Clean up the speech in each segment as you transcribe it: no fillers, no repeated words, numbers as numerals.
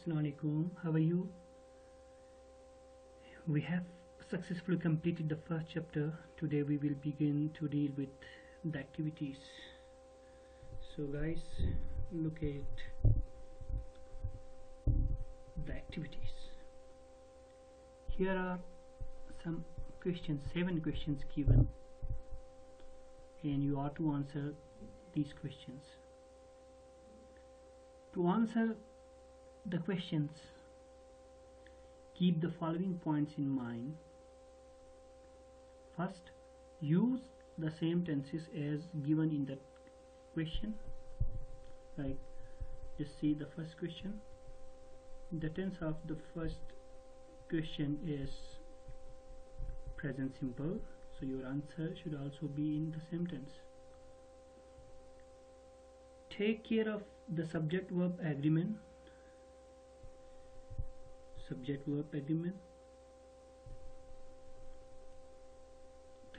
Assalamualaikum. How are you? We have successfully completed the first chapter. Today we will begin to deal with the activities. So guys, look at the activities. Here are some questions, 7 questions given, and you are to answer these questions. To answer the questions, keep the following points in mind. First, use the same tenses as given in the question. Like, just see the first question. The tense of the first question is present simple, so your answer should also be in the same tense. Take care of the subject verb agreement. Subject verb agreement.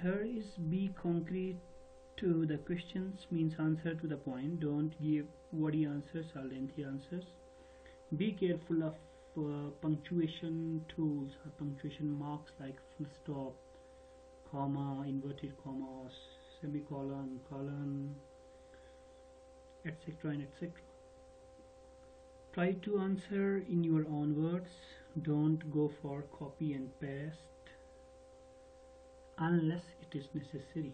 Third is be concrete to the questions, means answer to the point. Don't give wordy answers or lengthy answers. Be careful of punctuation tools or punctuation marks like full stop, comma, inverted commas, semicolon, colon, etc. and etc. Try to answer in your own words. Don't go for copy and paste unless it is necessary.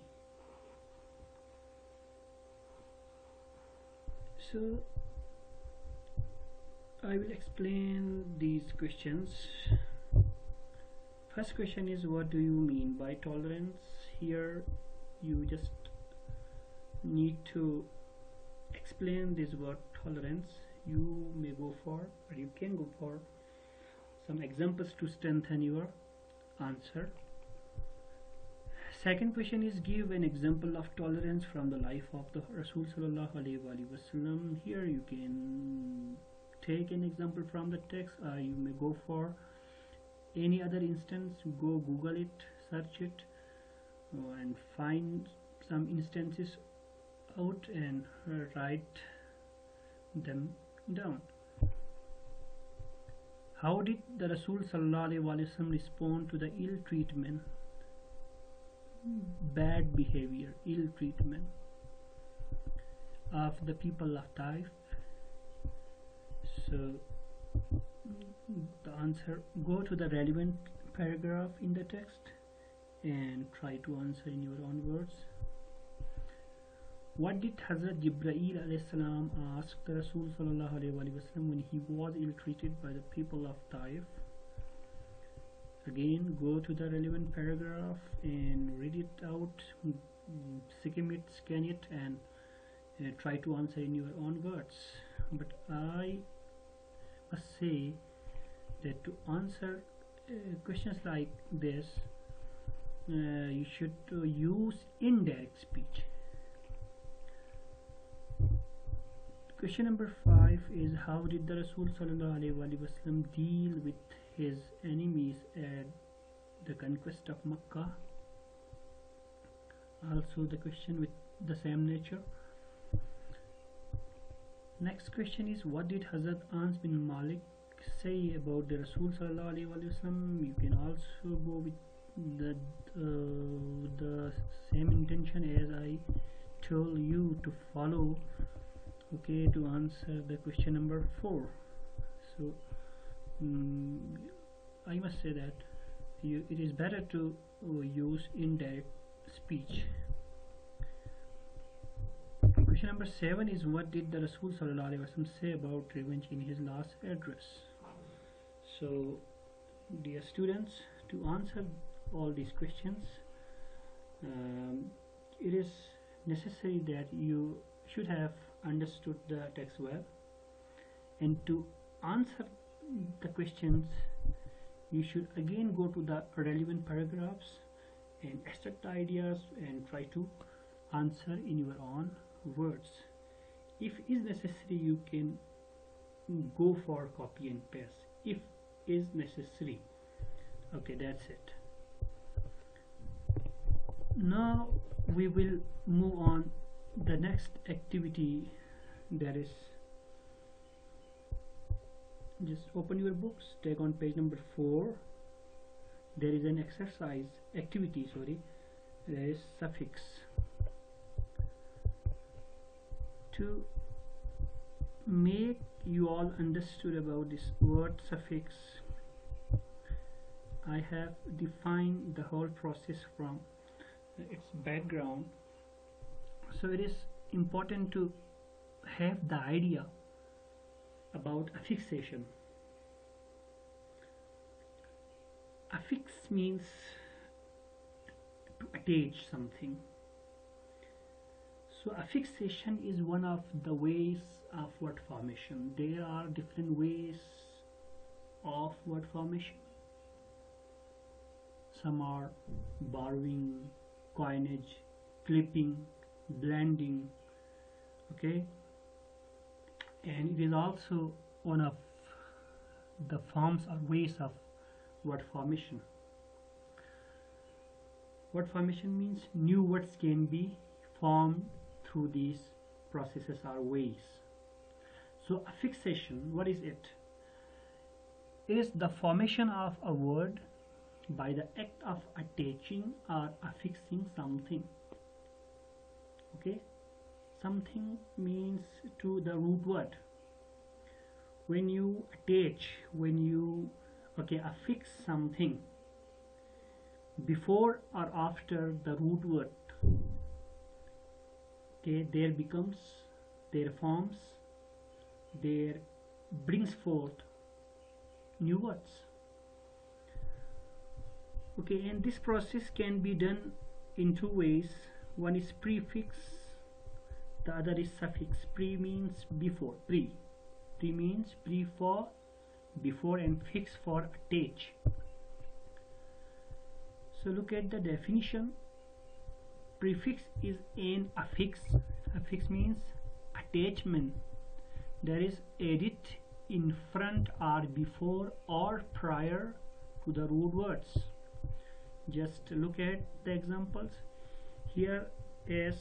So I will explain these questions. First question is, what do you mean by tolerance? Here you just need to explain this word tolerance. You may go for, or you can go for some examples to strengthen your answer. Second question is, give an example of tolerance from the life of the Rasul sallallahu alaihi wasallam. Here you can take an example from the text, or you may go for any other instance. Go Google it, search it, and find some instances out and write them down. How did the Rasul sallallahu alaihi wasallam respond to the ill treatment, bad behavior, ill treatment of the people of Taif? So the answer, go to the relevant paragraph in the text and try to answer in your own words. What did Hazrat Jibreel alayhi salam ask the Rasul sallallahu alaihi wasallam when he was ill-treated by the people of Taif? Again, go to the relevant paragraph and read it out, skim it, scan it, and try to answer in your own words. But I must say that to answer questions like this, you should use indirect speech. Question number 5 is, how did the Rasul sallallahu alaihi wasallam deal with his enemies at the conquest of Makkah? Also the question with the same nature. Next question is, what did Hazrat Anas bin Malik say about the Rasul sallallahu alaihi wasallam? You can also go with the same intention as I told you to follow, okay, to answer the question number 4. So I must say that it is better to use indirect speech. Question number 7 is, what did the Rasul sallallahu alaihi wasallam say about revenge in his last address? So dear students, to answer all these questions, it is necessary that you should have understood the text well, and to answer the questions you should again go to the relevant paragraphs and extract ideas and try to answer in your own words. If is necessary, you can go for copy and paste if is necessary. Okay, that's it. Now we will move on the next activity, that is just open your books, take on page number 4. There is an exercise activity, sorry, there is suffix. To make you all understood about this word suffix, I have defined the whole process from its background. So it is important to have the idea about affixation. Affix means to attach something. So affixation is one of the ways of word formation. There are different ways of word formation. Some are borrowing, coinage, clipping, blending, okay, and it is also one of the forms or ways of word formation. Word formation means new words can be formed through these processes or ways. So affixation, what is it? It is the formation of a word by the act of attaching or affixing something. Okay, something means to the root word. When you attach, when you affix something before or after the root word, okay, there forms, there brings forth new words. Okay, and this process can be done in two ways. One is prefix, the other is suffix. Pre means before, pre means pre for before, and fix for attach. So look at the definition. Prefix is an affix. Affix means attachment that is added in front or before or prior to the root words. Just look at the examples. Here is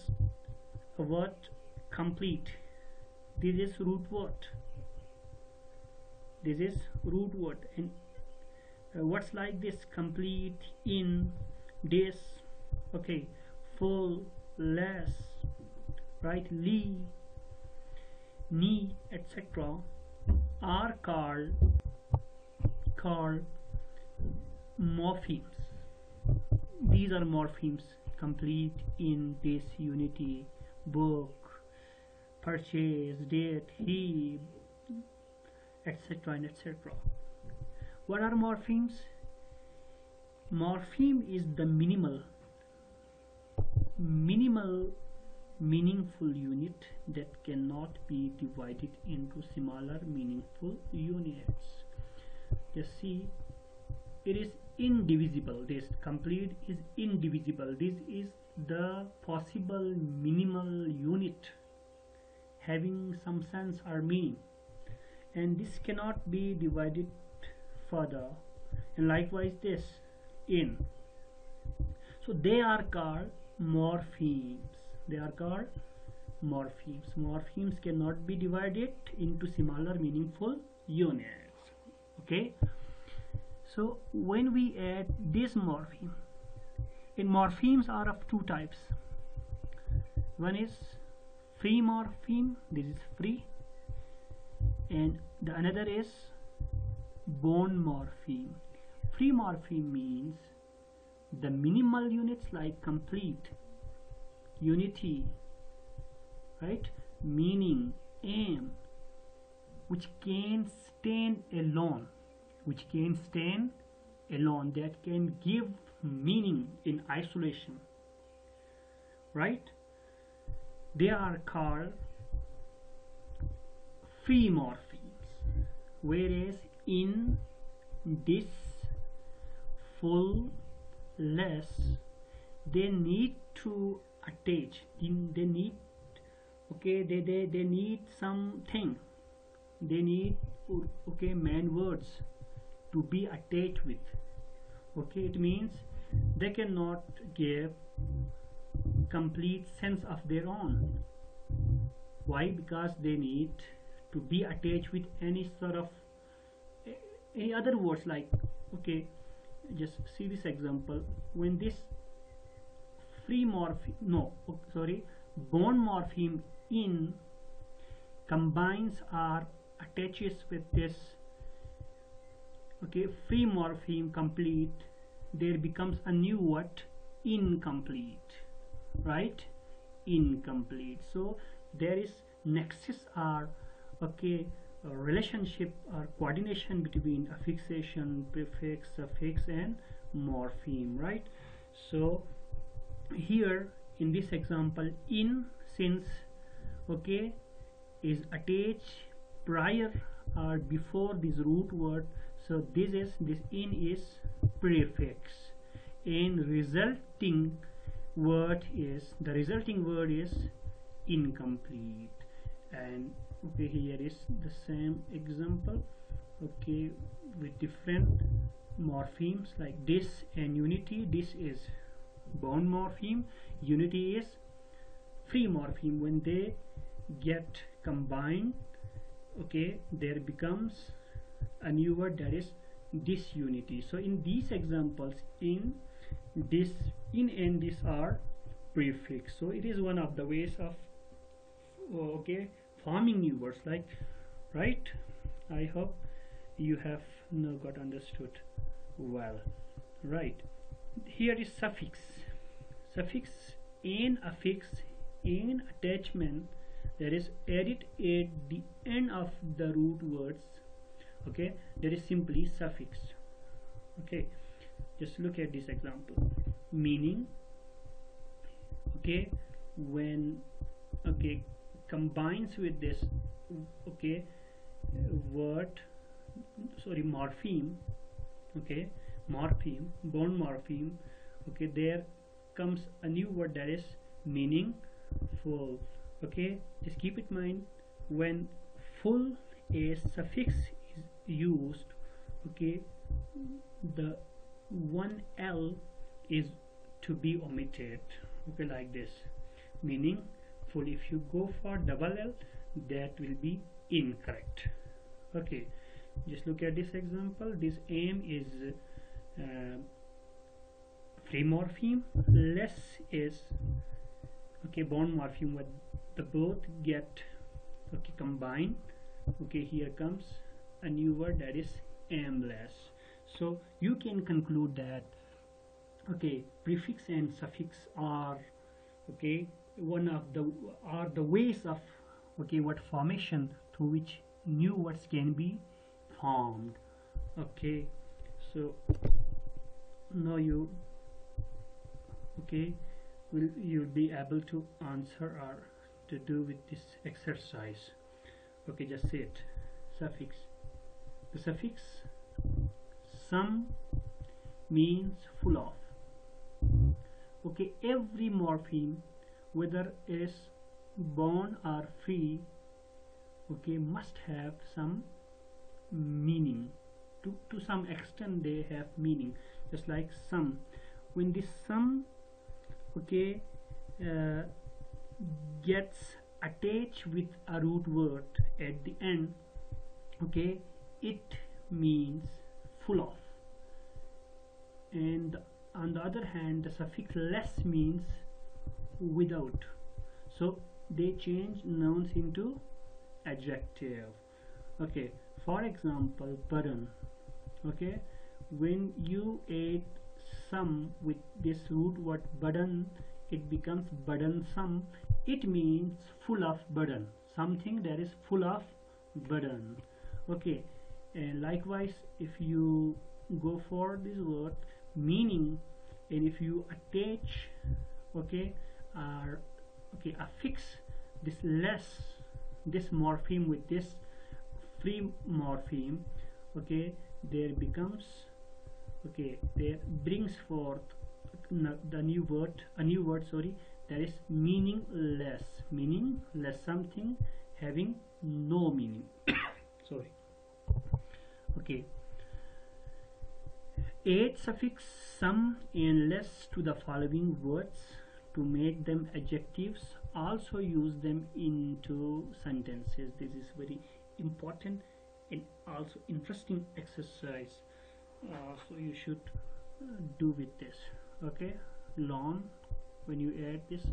a word complete. This is root word. This is root word, and words like this: complete, in, this, okay, full, less, right, lee, knee, etc. are called morphemes. These are morphemes: complete, in, this, unity, book, purchase, date, he, etc. and etc. What are morphemes? Morpheme is the minimal meaningful unit that cannot be divided into smaller meaningful units. Just see, it is indivisible. This complete is indivisible. This is the possible minimal unit having some sense or meaning, and this cannot be divided further. And likewise this, in. So they are called morphemes. They are called morphemes. Morphemes cannot be divided into smaller meaningful units. Okay, so when we add this morpheme, and morphemes are of two types. One is free morpheme, this is free, and the another is bond morpheme. Free morpheme means the minimal units like complete, unity, right, meaning, aim, which can stand alone, that can give meaning in isolation, right? They are called free morphemes. Whereas in, this, full, less, they need to attach. They need, okay, they need something. They need, okay, man words to be attached with. Okay, it means they cannot give complete sense of their own. Why? Because they need to be attached with any sort of any other words like, okay, just see this example. When this free morpheme, no, sorry, bond morpheme in combines or attaches with this, okay, free morpheme complete, there becomes a new word, incomplete, right? Incomplete. So there is nexus or, okay, a relationship or coordination between affixation, prefix, suffix and morpheme, right? So here in this example, in, since, okay, is attached prior or before this root word, so this in is prefix, and resulting word is incomplete. And okay, here is the same example, okay, with different morphemes like dis and unity. This is bond morpheme, unity is free morpheme. When they get combined, okay, there becomes a new word, that is disunity. So in these examples, in, this, in and this are prefix. So it is one of the ways of, okay, forming new words, like, right? I hope you have now got understood well, right? Here is suffix. Suffix and affix and attachment, that is added at the end of the root words, okay, that is simply suffix. Okay, just look at this example. Meaning, okay, when, okay, combines with this, okay, word, sorry, morpheme, okay, morpheme, bond morpheme, okay, there comes a new word, that is meaningful. Okay, just keep in mind, when full a suffix is used, okay, the one L is to be omitted, okay, like this, meaning full. If you go for double L, that will be incorrect. Okay, just look at this example. This am is free morpheme, less is, okay, bond morpheme, with the both get, okay, combined. Okay, here comes a new word, that is am-less. So you can conclude that, okay, prefix and suffix are, okay, one of the ways of, okay, word formation through which new words can be formed. Okay, so now you, okay, you'll be able to answer or to do with this exercise. Okay, just say it. Suffix. The suffix some means full of. Okay, every morpheme, whether it is bond or free, okay, must have some meaning. To some extent they have meaning, just like some. When this some, okay, gets attached with a root word at the end, okay, it means full of. And on the other hand, the suffix less means without. So they change nouns into adjective. Okay, for example, burden. Okay, when you add some with this root word burden, it becomes burdensome. It means full of burden, something that is full of burden. Okay, and likewise, if you go for this word meaning, and if you attach, okay, or okay, affix this less, this morpheme with this free morpheme, okay, there becomes, okay, there brings forth the new word, a new word, sorry, that is meaningless. Meaningless, something having no meaning. Sorry. Okay, add suffix some and less to the following words to make them adjectives. Also use them into sentences. This is very important. and also interesting exercise, so you should do with this. Okay, lawn, when you add this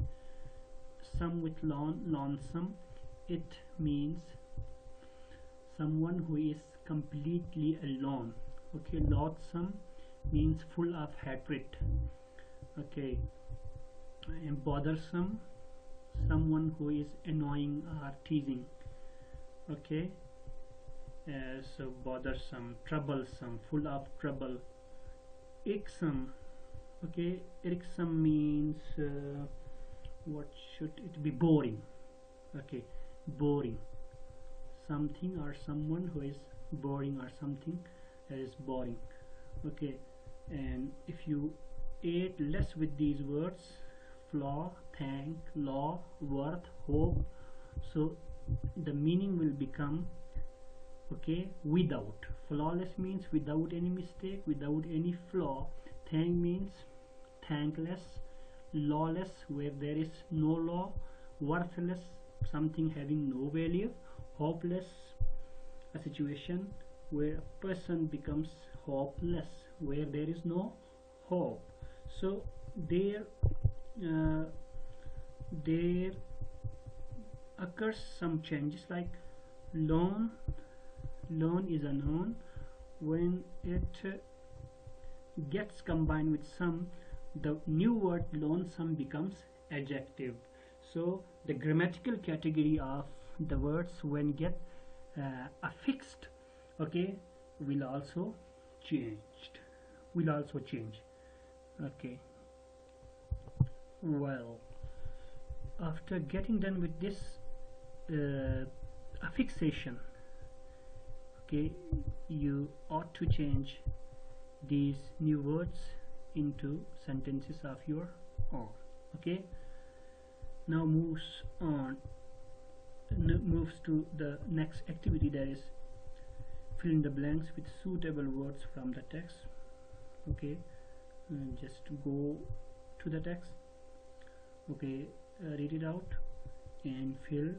sum with lonesome, it means someone who is completely alone. Okay, loathsome means full of hatred. Okay, and bothersome, someone who is annoying or teasing. Okay, so bothersome, troublesome, full of trouble. Irksome, okay, irksome means what should it be? Boring. Okay, boring, something or someone who is boring, or something that is boring. Okay, and if you add less with these words, flaw, thank, law, worth, hope, so the meaning will become, okay, without. Flawless means without any mistake, without any flaw. Thank means thankless. Lawless, where there is no law. Worthless, something having no value. Hopeless, a situation where a person becomes hopeless, where there is no hope. So there there occurs some changes, like lone is a noun. When it gets combined with some, the new word lonesome becomes adjective. So the grammatical category of the words when get affixed, okay, will also change. Okay, well, after getting done with this affixation, okay, you ought to change these new words into sentences of your own. Okay, now moves to the next activity, that is fill in the blanks with suitable words from the text. Okay, just go to the text. Okay, read it out and fill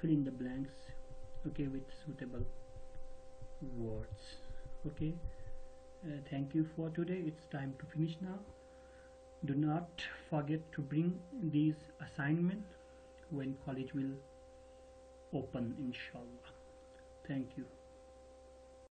in the blanks, okay, with suitable words. Okay, thank you for today. It's time to finish now. Do not forget to bring these assignments when college will open, inshallah. Thank you.